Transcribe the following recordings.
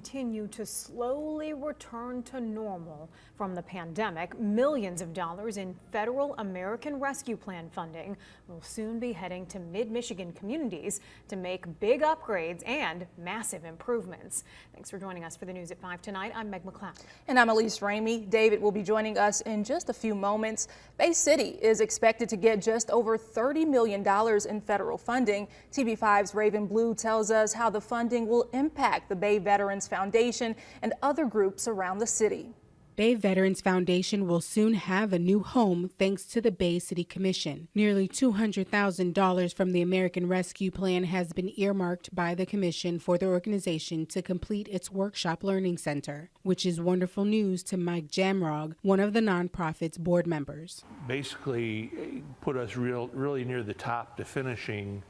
continue to slowly return to normal from the pandemic, millions of dollars in federal American Rescue Plan funding will soon be heading to mid-Michigan communities to make big upgrades and massive improvements. Thanks for joining us for the news at 5 tonight. I'm Meg McLeod. And I'm Elise Ramey. David will be joining us in just a few moments. Bay City is expected to get just over $30 million in federal funding. TV5's Raven Blue tells us how the funding will impact the Bay Veterans Foundation and other groups around the city. Bay Veterans Foundation will soon have a new home thanks to the Bay City Commission. Nearly $200,000 from the American Rescue Plan has been earmarked by the Commission for the organization to complete its Workshop Learning Center, which is wonderful news to Mike Jamrog, one of the nonprofit's board members. Basically put us really near the top to finishing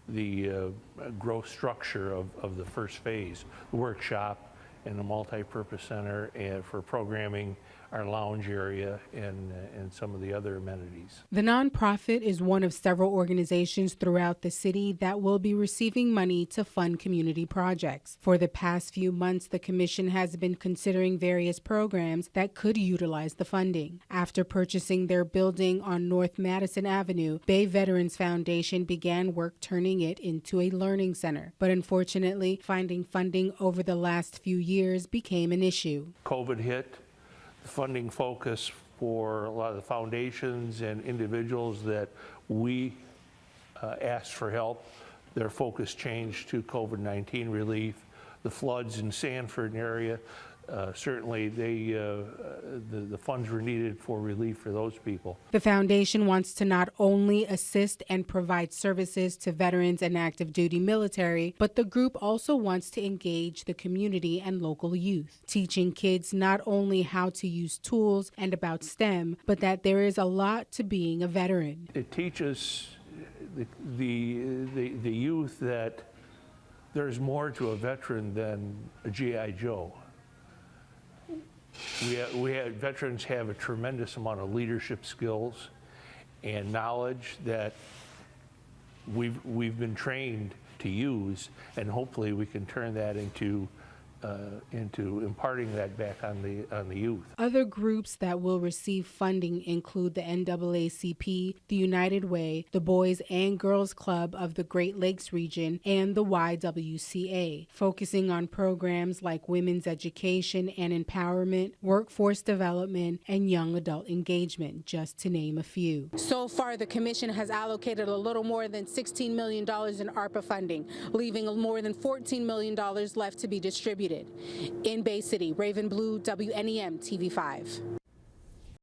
the growth structure of the first phase, the workshop and the multi-purpose center, and for programming, our lounge area, and some of the other amenities. The nonprofit is one of several organizations throughout the city that will be receiving money to fund community projects. For the past few months, the commission has been considering various programs that could utilize the funding. After purchasing their building on North Madison Avenue, Bay Veterans Foundation began work turning it into a learning center. But unfortunately, finding funding over the last few years became an issue. COVID hit. Funding focus for a lot of the foundations and individuals that we asked for help, their focus changed to COVID-19 relief. The floods in Sanford area, certainly the funds were needed for relief for those people. The foundation wants to not only assist and provide services to veterans and active duty military, but the group also wants to engage the community and local youth, teaching kids not only how to use tools and about STEM, but that there is a lot to being a veteran. It teaches the youth that there's more to a veteran than a G.I. Joe. Veterans have a tremendous amount of leadership skills and knowledge that we've been trained to use, and hopefully we can turn that into imparting that back on the youth. Other groups that will receive funding include the NAACP, the United Way, the Boys and Girls Club of the Great Lakes region, and the YWCA, focusing on programs like women's education and empowerment, workforce development, and young adult engagement, just to name a few. So far, the commission has allocated a little more than $16 million in ARPA funding, leaving more than $14 million left to be distributed. In Bay City, Raven Blue, WNEM TV5.